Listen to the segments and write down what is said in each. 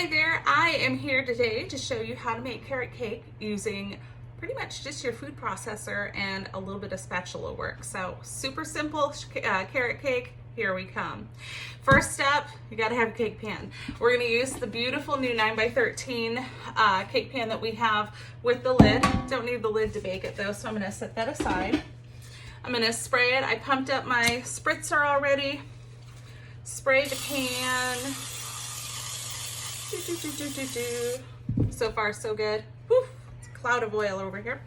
Hi there, I am here today to show you how to make carrot cake using pretty much just your food processor and a little bit of spatula work. So super simple carrot cake, here we come. First step, you gotta have a cake pan. We're gonna use the beautiful new 9x13 cake pan that we have with the lid. Don't need the lid to bake it though, so I'm gonna set that aside. I'm gonna spray it. I pumped up my spritzer already. Spray the pan. So far, so good. Whew, it's a cloud of oil over here.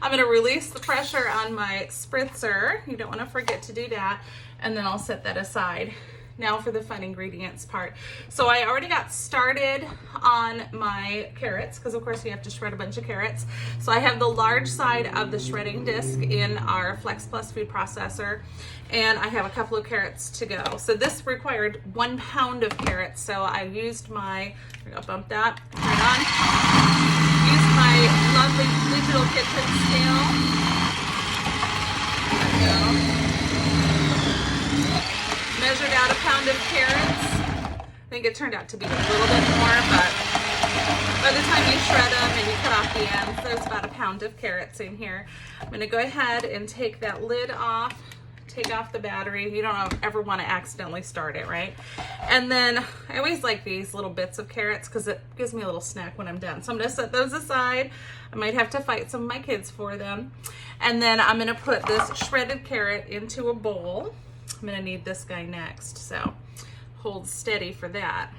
I'm gonna release the pressure on my spritzer. You don't wanna forget to do that. And then I'll set that aside. Now for the fun ingredients part. So I already got started on my carrots, because of course you have to shred a bunch of carrots. So I have the large side of the shredding disc in our Flex Plus food processor, and I have a couple of carrots to go. So this required 1 pound of carrots. So I used my, I'll bump that right on. Used my lovely digital kitchen scale. There we go. Measured out 1 pound of carrots. I think it turned out to be a little bit more, but by the time you shred them and you cut off the ends, there's about 1 pound of carrots in here. I'm gonna go ahead and take that lid off, take off the battery. You don't ever wanna accidentally start it, right? And then I always like these little bits of carrots because it gives me a little snack when I'm done. So I'm gonna set those aside. I might have to fight some of my kids for them. And then I'm gonna put this shredded carrot into a bowl. I'm gonna need this guy next, so hold steady for that.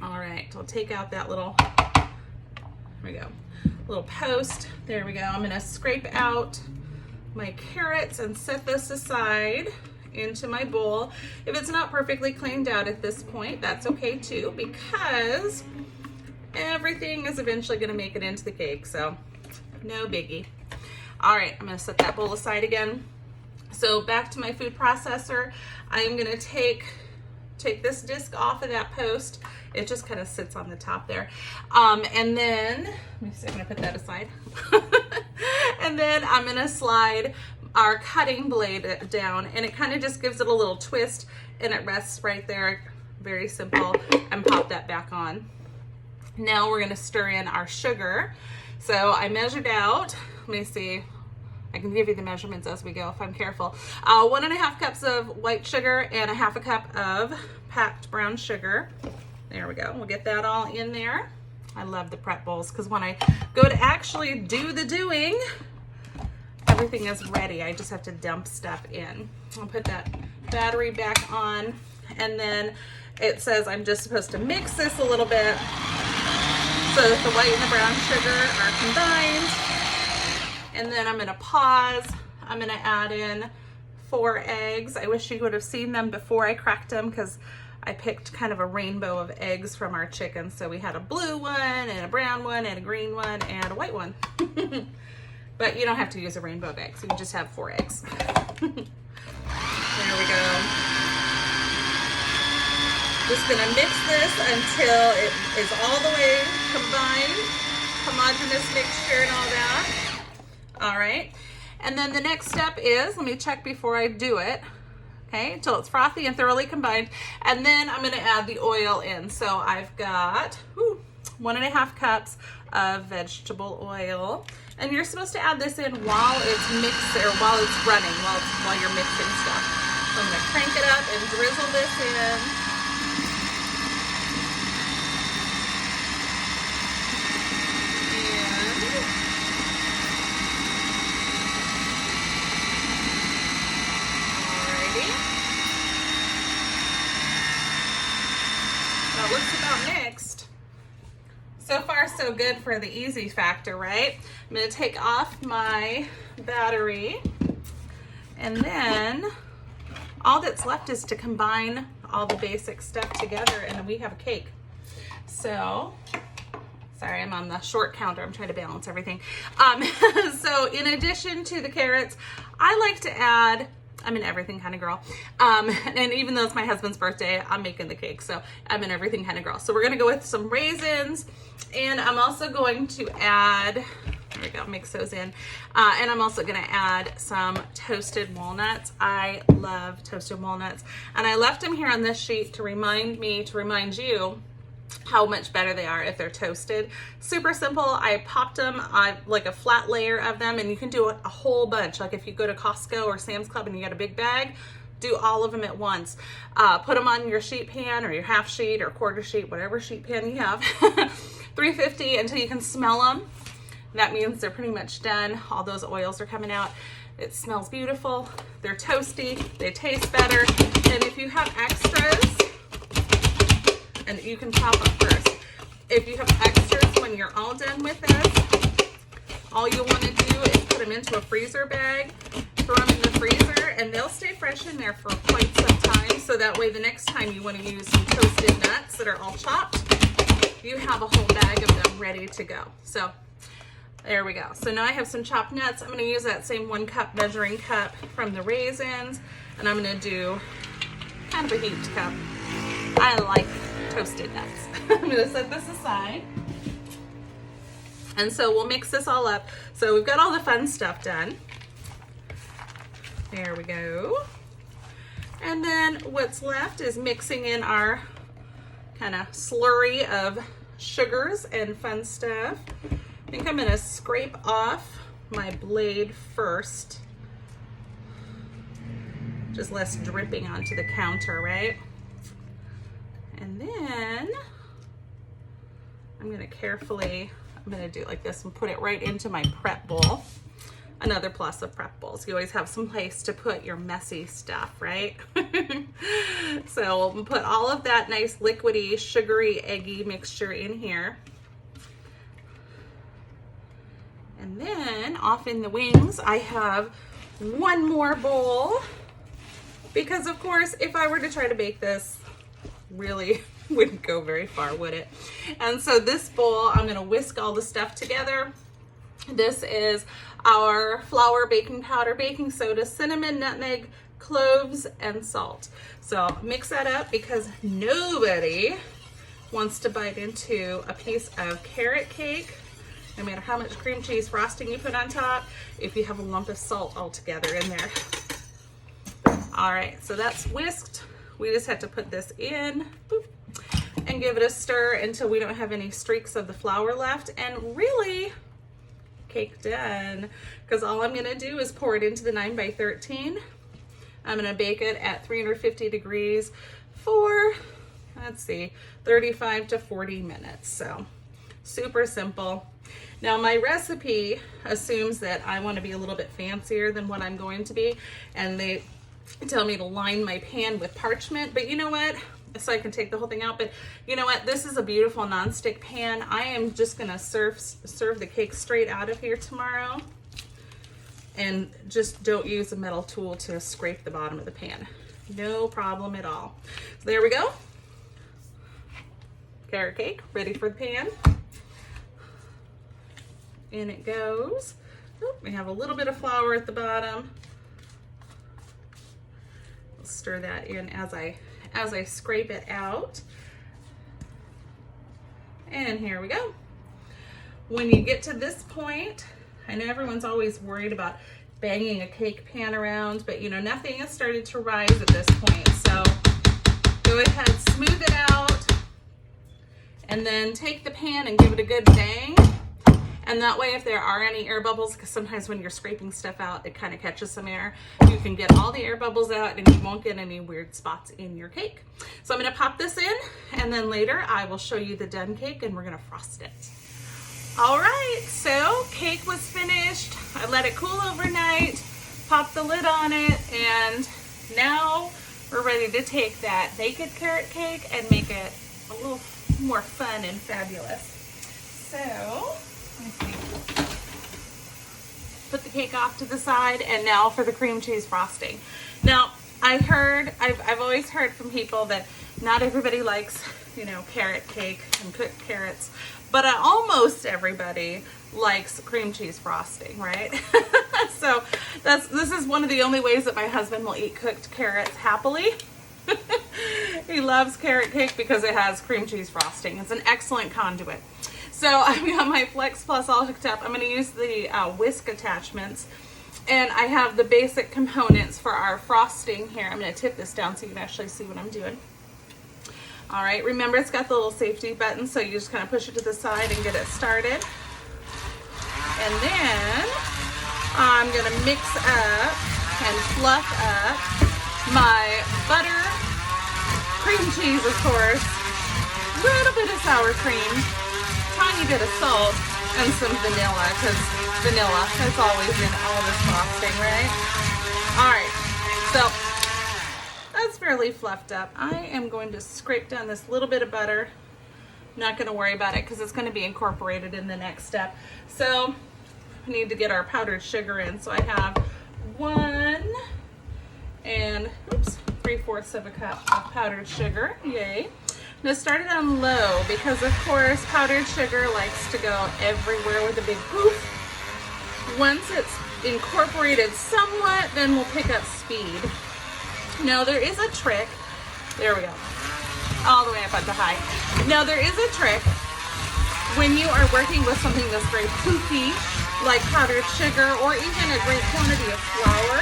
All right, I'll take out that little, there we go, little post. There we go. I'm gonna scrape out my carrots and set this aside into my bowl. If it's not perfectly cleaned out at this point, that's okay too, because everything is eventually gonna make it into the cake, so no biggie. All right, I'm gonna set that bowl aside again. So back to my food processor, I am gonna take this disc off of that post. It just kind of sits on the top there. And then, let me see, I'm gonna put that aside. And then I'm gonna slide our cutting blade down, and it kind of just gives it a little twist, and it rests right there, very simple, and pop that back on. Now we're gonna stir in our sugar. So I measured out, let me see, I can give you the measurements as we go if I'm careful. 1.5 cups of white sugar and 1/2 cup of packed brown sugar. There we go. We'll get that all in there. I love the prep bowls because when I go to actually do the doing, everything is ready. I just have to dump stuff in. I'll put that battery back on, and then it says I'm just supposed to mix this a little bit so that the white and the brown sugar are combined. And then I'm gonna pause. I'm gonna add in 4 eggs. I wish you would have seen them before I cracked them because I picked kind of a rainbow of eggs from our chickens. So we had a blue one and a brown one and a green one and a white one. But you don't have to use a rainbow of eggs. You can just have 4 eggs. There we go. Just gonna mix this until it is all the way combined, homogeneous mixture and all that. All right, and then the next step is, let me check before I do it, okay, until it's frothy and thoroughly combined, and then I'm gonna add the oil in. So I've got 1.5 cups of vegetable oil, and you're supposed to add this in while it's mixed, or while it's running, while you're mixing stuff. So I'm gonna crank it up and drizzle this in. Well, it looks about mixed. So far, so good for the easy factor, right? I'm gonna take off my battery, and then all that's left is to combine all the basic stuff together, and then we have a cake. So, sorry, I'm on the short counter. I'm trying to balance everything. So in addition to the carrots, I like to add, I'm an everything kind of girl. And even though it's my husband's birthday, I'm making the cake. So I'm an everything kind of girl. So we're gonna go with some raisins, and I'm also going to add, there we go, mix those in. And I'm also gonna add some toasted walnuts. I love toasted walnuts. And I left them here on this sheet to remind you how much better they are if they're toasted. Super simple. I popped them, like a flat layer of them, and you can do a whole bunch. Like if you go to Costco or Sam's Club and you get a big bag, do all of them at once. Put them on your sheet pan or your half sheet or quarter sheet, whatever sheet pan you have. 350 until you can smell them. That means they're pretty much done. All those oils are coming out. It smells beautiful. They're toasty. They taste better. And if you have extras, and you can chop them first. If you have extras when you're all done with this, all you want to do is put them into a freezer bag, throw them in the freezer, and they'll stay fresh in there for quite some time. So that way the next time you want to use some toasted nuts that are all chopped, you have a whole bag of them ready to go. So there we go. So now I have some chopped nuts. I'm going to use that same 1 cup measuring cup from the raisins, and I'm going to do kind of a heaped cup. I like toasted nuts. I'm going to set this aside. And so we'll mix this all up. So we've got all the fun stuff done. There we go. And then what's left is mixing in our kind of slurry of sugars and fun stuff. I think I'm going to scrape off my blade first. Just less dripping onto the counter, right? And then I'm going to carefully, I'm going to do it like this and put it right into my prep bowl. Another plus of prep bowls. You always have some place to put your messy stuff, right? So we'll put all of that nice liquidy, sugary, eggy mixture in here. And then off in the wings, I have one more bowl. Because of course, if I were to try to bake this, really wouldn't go very far, would it? And so this bowl, I'm gonna whisk all the stuff together. This is our flour, baking powder, baking soda, cinnamon, nutmeg, cloves, and salt. So mix that up because nobody wants to bite into a piece of carrot cake, no matter how much cream cheese frosting you put on top, if you have a lump of salt altogether in there. All right, so that's whisked. We just have to put this in, boop, and give it a stir until we don't have any streaks of the flour left. And really, cake done. Because all I'm gonna do is pour it into the 9x13. I'm gonna bake it at 350 degrees for, let's see, 35 to 40 minutes. So super simple. Now my recipe assumes that I want to be a little bit fancier than what I'm going to be, and they tell me to line my pan with parchment, but you know what? So I can take the whole thing out, but you know what? This is a beautiful nonstick pan. I am just gonna serve the cake straight out of here tomorrow, and just don't use a metal tool to scrape the bottom of the pan. No problem at all. So there we go. Carrot cake ready for the pan. In it goes. Oop, we have a little bit of flour at the bottom. Stir that in as I scrape it out. And here we go. When you get to this point, I know everyone's always worried about banging a cake pan around, but you know, nothing has started to rise at this point. So go ahead, smooth it out, and then take the pan and give it a good bang. And that way, if there are any air bubbles, because sometimes when you're scraping stuff out, it kind of catches some air, you can get all the air bubbles out and you won't get any weird spots in your cake. So I'm gonna pop this in, and then later I will show you the done cake and we're gonna frost it. All right, so cake was finished. I let it cool overnight, popped the lid on it, and now we're ready to take that naked carrot cake and make it a little more fun and fabulous. So, put the cake off to the side, and now for the cream cheese frosting. Now, I've always heard from people that not everybody likes, you know, carrot cake and cooked carrots, but almost everybody likes cream cheese frosting, right? So this is one of the only ways that my husband will eat cooked carrots happily. He loves carrot cake because it has cream cheese frosting. It's an excellent conduit. So I've got my Flex Plus all hooked up. I'm going to use the whisk attachments, and I have the basic components for our frosting here. I'm going to tip this down so you can actually see what I'm doing. All right, remember it's got the little safety button, so you just kind of push it to the side and get it started. And then I'm gonna mix up and fluff up my butter, cream cheese, of course, a little bit of sour cream, tiny bit of salt, and some vanilla, because vanilla is always in all this frosting, right? All right, so that's fairly fluffed up. I am going to scrape down this little bit of butter. Not going to worry about it because it's going to be incorporated in the next step. So we need to get our powdered sugar in. So I have 1 and 3/4 of a cup of powdered sugar. Yay. Now start it on low because of course powdered sugar likes to go everywhere with a big poof. Once it's incorporated somewhat, then we'll pick up speed. Now there is a trick. There we go. All the way up onto high. Now there is a trick when you are working with something that's very poofy, like powdered sugar or even a great quantity of flour,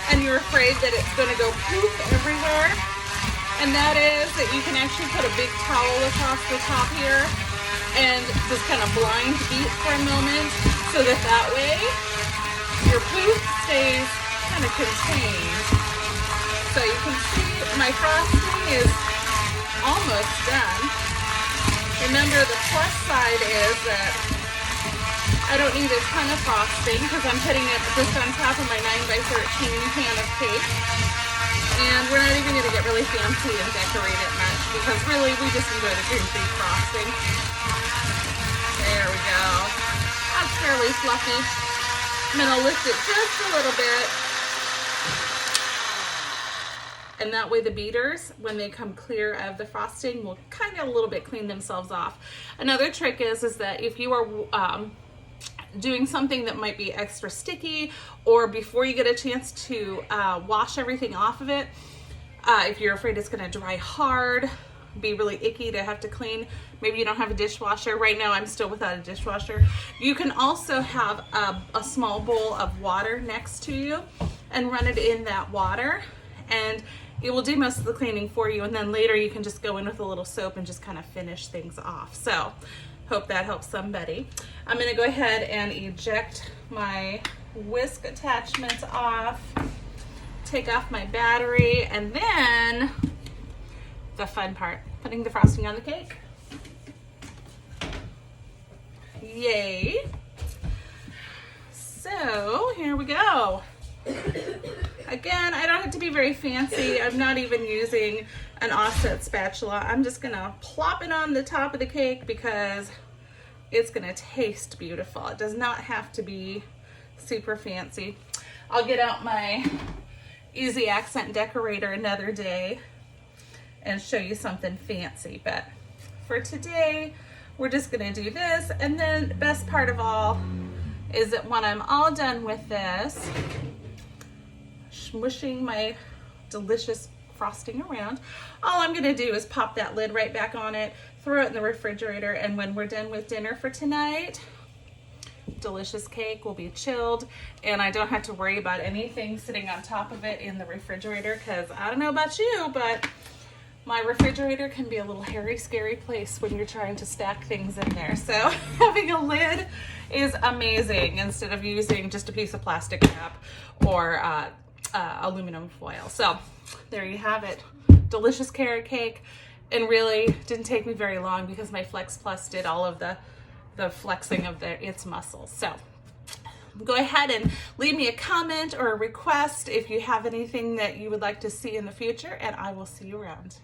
and you're afraid that it's going to go poof everywhere. And that is that you can actually put a big towel across the top here and just kind of blind beat for a moment so that way your poof stays kind of contained. So you can see my frosting is almost done. Remember, the plus side is that I don't need a ton of frosting because I'm putting it just on top of my 9x13 pan of cake. And we're not even going to get really fancy and decorate it much because really we just enjoy the cream-free frosting. There we go. That's fairly fluffy. I'm going to lift it just a little bit. And that way the beaters, when they come clear of the frosting, will kind of a little bit clean themselves off. Another trick is that if you are doing something that might be extra sticky, or before you get a chance to wash everything off of it, if you're afraid it's going to dry hard, be really icky to have to clean, maybe you don't have a dishwasher. Right now I'm still without a dishwasher. You can also have a small bowl of water next to you and run it in that water, and it will do most of the cleaning for you, and then later you can just go in with a little soap and just kind of finish things off. So hope that helps somebody. I'm going to go ahead and eject my whisk attachments off, take off my battery, and then the fun part, putting the frosting on the cake. Yay. So here we go. Again, I don't have to be very fancy. I'm not even using an offset spatula. I'm just gonna plop it on the top of the cake because it's gonna taste beautiful. It does not have to be super fancy. I'll get out my Easy Accent decorator another day and show you something fancy, but for today we're just gonna do this. And then the best part of all is that when I'm all done with this, smushing my delicious frosting around, all I'm gonna do is pop that lid right back on it, throw it in the refrigerator, and when we're done with dinner for tonight, delicious cake will be chilled, and I don't have to worry about anything sitting on top of it in the refrigerator, because I don't know about you, but my refrigerator can be a little hairy, scary place when you're trying to stack things in there. So having a lid is amazing instead of using just a piece of plastic wrap or aluminum foil. So there you have it. Delicious carrot cake, and really didn't take me very long because my Flex Plus did all of the flexing of its muscles. So go ahead and leave me a comment or a request if you have anything that you would like to see in the future, and I will see you around.